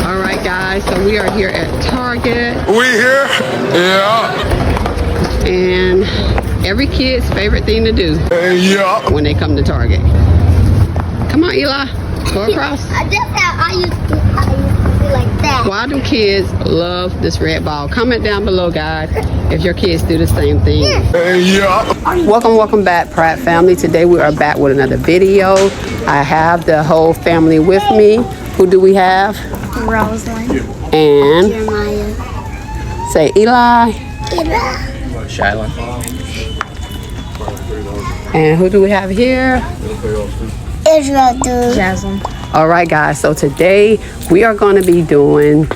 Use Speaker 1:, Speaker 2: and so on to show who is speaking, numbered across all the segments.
Speaker 1: All right, guys, so we are here at Target.
Speaker 2: We here? Yeah.
Speaker 1: And every kid's favorite thing to do
Speaker 2: Yeah.
Speaker 1: when they come to Target. Come on, Eli, go across.
Speaker 3: I used to do like that.
Speaker 1: Why do kids love this red ball? Comment down below, guys, if your kids do the same thing.
Speaker 2: Yeah.
Speaker 1: Welcome back, Pratt family. Today we are back with another video. I have the whole family with me. Who do we have?
Speaker 3: Rosalind.
Speaker 1: And
Speaker 3: Jeremiah.
Speaker 1: say Eli.
Speaker 4: Shiloh.
Speaker 1: And who do we have here?
Speaker 3: Israel, dude. Jasmine.
Speaker 1: All right, guys, so today we are going to be doing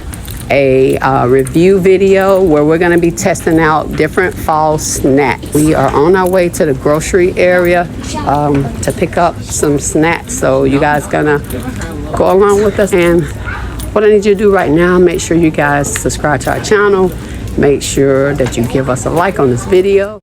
Speaker 1: a review video where we're going to be testing out different fall snacks. We are on our way to the grocery area to pick up some snacks, so you guys gonna go along with us. And what I need you to do right now, make sure you guys subscribe to our channel, make sure that you give us a like on this video.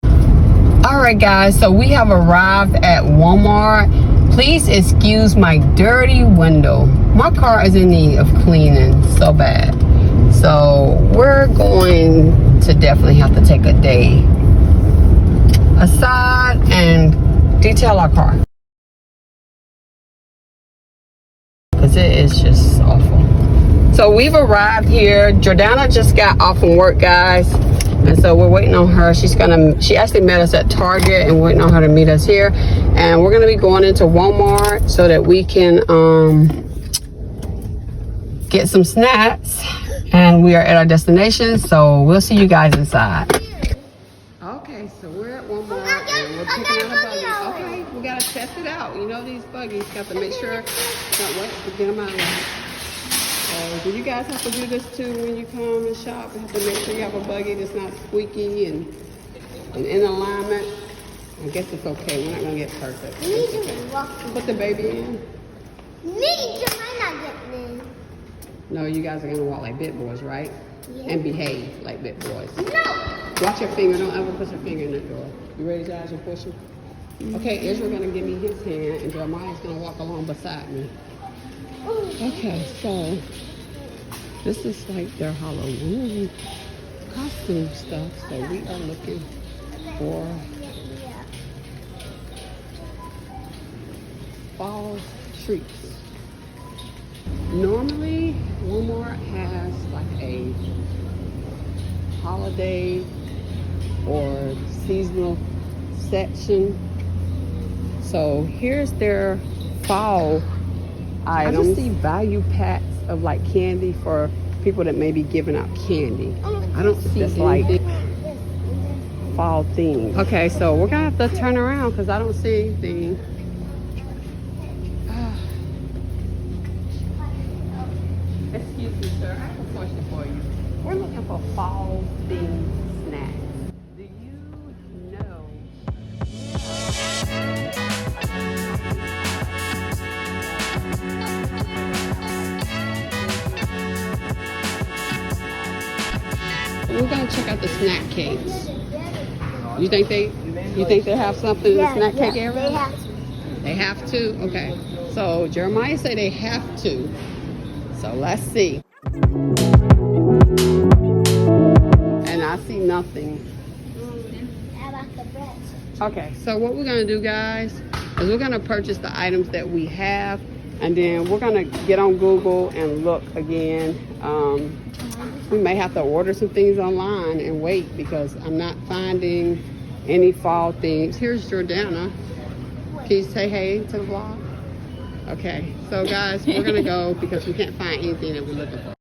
Speaker 1: All right, guys, so we have arrived at Walmart. Please excuse my dirty window. My car is in need of cleaning so bad. So we're going to definitely have to take a day aside and detail our car, because it is just awful. So we've arrived here. Jordana just got off from work, guys. And so we're waiting on her. She actually met us at Target, and we're waiting on her to meet us here. And we're gonna be going into Walmart so that we can get some snacks. And we are at our destination, so we'll see you guys inside. Okay, so we're at Walmart and we're picking out a buggy. Okay, we gotta test it out. You know these buggies, got to make sure, don't wait to get them out of there. Do you guys have to do this too when you come and shop? You have to make sure you have a buggy that's not squeaky and in alignment. I guess it's okay. We're not gonna get perfect. It's okay. Put the baby in.
Speaker 3: Me, Jeremiah not getting in.
Speaker 1: No, you guys are gonna walk like big boys, right?
Speaker 3: Yeah.
Speaker 1: And behave like big boys.
Speaker 3: No.
Speaker 1: Watch your finger. Don't ever put your finger in that door. You ready, guys? You're pushing. Okay, Israel's gonna give me his hand, and Jeremiah's gonna walk along beside me. Okay, so this is like their Halloween costume stuff. So we are looking for fall treats. Normally, Walmart has like a holiday or seasonal section. So here's their fall items. I just see value packs of like candy for people that may be giving out candy. I don't see this like fall theme. Okay, so we're gonna have to turn around because I don't see anything. Excuse me, sir. I have a question for you. We're looking for fall themed snacks. Do you know? We're gonna check out the snack cakes. You think they have something in the snack cake area?
Speaker 3: They have to.
Speaker 1: They have to? Okay. So Jeremiah said they have to. So let's see. And I see nothing.
Speaker 3: How about the bread?
Speaker 1: Okay, so what we're gonna do, guys, is we're gonna purchase the items that we have, and then we're gonna get on Google and look again. We may have to order some things online and wait because I'm not finding any fall things. Here's Jordana. Can you say hey to the vlog? Okay, so guys, we're gonna go because we can't find anything that we're looking for.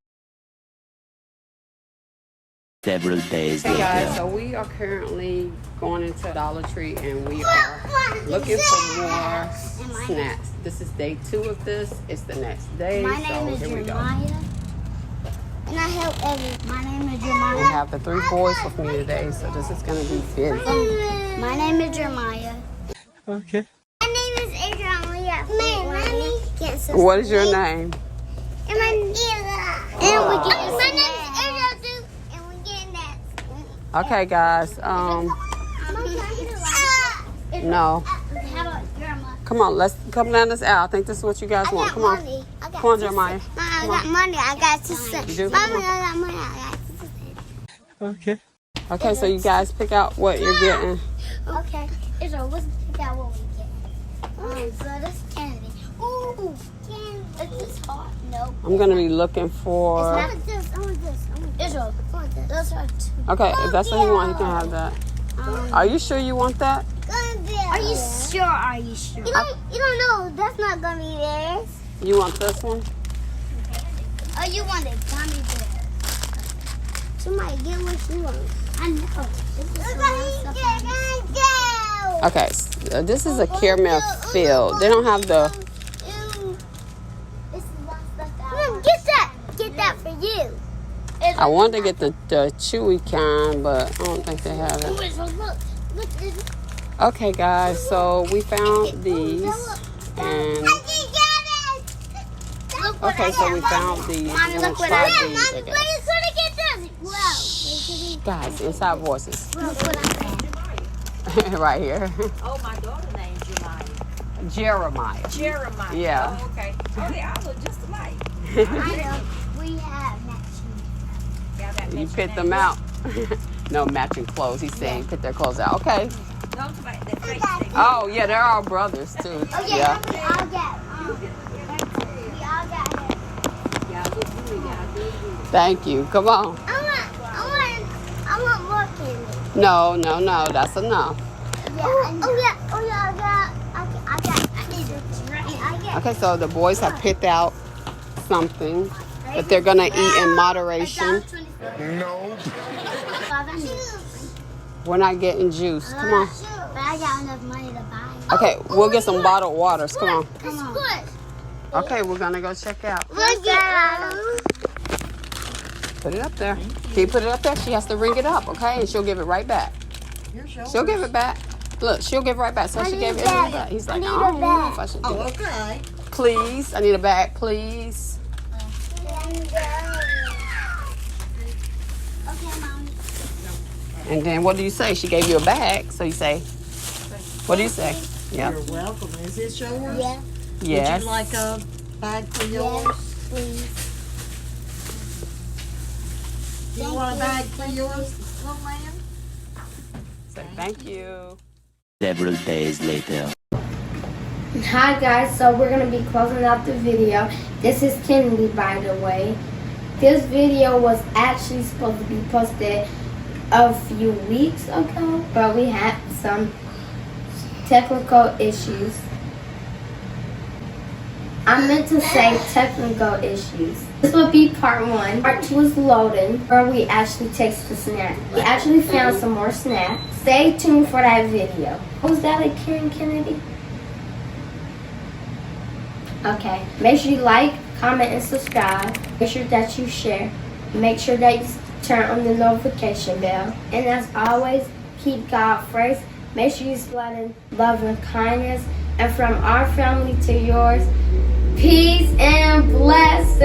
Speaker 4: Several days
Speaker 1: Hey
Speaker 4: later.
Speaker 1: guys, so we are currently going into Dollar Tree and we are looking for more snacks. This is day 2 of this. It's the next day.
Speaker 3: My
Speaker 1: so
Speaker 3: name is
Speaker 1: here we go.
Speaker 3: Jeremiah. And I help My name is
Speaker 1: We
Speaker 3: Jeremiah.
Speaker 1: have the 3 boys with me today, so this is gonna be busy.
Speaker 3: My name is Jeremiah.
Speaker 4: Okay.
Speaker 3: My name is Adrian. We have
Speaker 1: What is your name?
Speaker 3: And my name is Adrian too. And we getting that.
Speaker 1: Okay, guys. No.
Speaker 3: How about Jeremiah?
Speaker 1: Come on, let's come down this aisle. I think this is what you guys want. Come on.
Speaker 3: money. I got
Speaker 1: Come on,
Speaker 3: 2
Speaker 1: Jeremiah.
Speaker 3: cents. Mom, I got money. I got 2 cents.
Speaker 1: You do?
Speaker 3: Mommy,
Speaker 1: Come on.
Speaker 3: I got money. I got 2 cents.
Speaker 4: Okay.
Speaker 1: Okay, so you guys pick out what you're getting.
Speaker 3: Okay. Israel, let's pick out what we get. So this candy. Ooh, candy. Is this hot? No.
Speaker 1: I'm going to be looking for...
Speaker 3: I want this. I want this. Israel, I want this. Those are 2.
Speaker 1: Okay, if that's what you want, you can have that. Are you sure you want that?
Speaker 3: Are you sure? Are you sure? You don't know. That's not gonna be theirs.
Speaker 1: You want this one?
Speaker 3: Oh, you want it gummy bears. Somebody get what you want. I know.
Speaker 1: Okay, so this is a caramel filled. They don't have the...
Speaker 3: Get that. Get that for you.
Speaker 1: I wanted to get the chewy kind, but I don't think they have it.
Speaker 3: Look.
Speaker 1: Okay, guys, so we found these, and okay, so we found these.
Speaker 3: Mommy,
Speaker 1: We're
Speaker 3: look
Speaker 1: gonna
Speaker 3: what
Speaker 1: try
Speaker 3: I
Speaker 1: these,
Speaker 3: got.
Speaker 1: I
Speaker 3: Mommy,
Speaker 1: guess.
Speaker 3: please, let me get this. Wow.
Speaker 1: Guys, inside voices,
Speaker 3: Look what I got.
Speaker 1: right here.
Speaker 5: Oh, my daughter's name's Jemima.
Speaker 1: Jeremiah.
Speaker 5: Jeremiah.
Speaker 1: Yeah.
Speaker 5: Oh, okay. Oh, they all look just alike.
Speaker 3: I know. We have matching.
Speaker 5: Y'all got
Speaker 1: You
Speaker 5: matching
Speaker 1: pit them
Speaker 5: names?
Speaker 1: out. No matching clothes. He's saying put their clothes out. Okay.
Speaker 5: No, somebody that fake thing.
Speaker 1: Oh yeah, they're all brothers too.
Speaker 3: Oh
Speaker 1: Yeah.
Speaker 3: we all got. We all got him.
Speaker 5: Y'all look good. Y'all good.
Speaker 1: Thank you. Come on.
Speaker 3: I want more candy.
Speaker 1: No. That's enough.
Speaker 3: Yeah. I need it.
Speaker 1: Okay, so the boys have picked out something that they're gonna eat in moderation.
Speaker 2: No.
Speaker 1: We're not getting juice. Come on.
Speaker 3: But I got enough money to buy.
Speaker 1: Okay, we'll get some bottled waters. Come on.
Speaker 3: Come on.
Speaker 1: Okay, we're gonna go check out.
Speaker 3: Look at
Speaker 1: Put it up there. Can you put it up there? She has to ring it up, okay? And she'll give it right back. She'll give it back. Look, she'll give it right back. So she gave it back. He's like, I don't know if I should do it.
Speaker 5: Okay.
Speaker 1: Please, I need a bag, please.
Speaker 3: Okay, Mommy.
Speaker 1: And then what do you say? She gave you a bag, so you say, what do you say? Yeah.
Speaker 5: You're welcome. Is this yours?
Speaker 3: Yeah.
Speaker 1: Yes.
Speaker 5: Would you like a bag for yours?
Speaker 3: Please.
Speaker 5: You want a bag for yours, little man?
Speaker 1: Say thank you.
Speaker 4: Several days later.
Speaker 6: Hi guys, so we're going to be closing out the video. This is Kennedy, by the way. This video was actually supposed to be posted a few weeks ago, but we had some technical issues. I meant to say technical issues. This will be part 1. Part 2 is loading, where we actually taste the snack. We actually found some more snacks. Stay tuned for that video. Was that a Karen Kennedy? Okay. Make sure you like, comment, and subscribe. Make sure that you share. Make sure that you turn on the notification bell. And as always, keep God first. Make sure you spread in love and kindness. And from our family to yours, peace and blessings.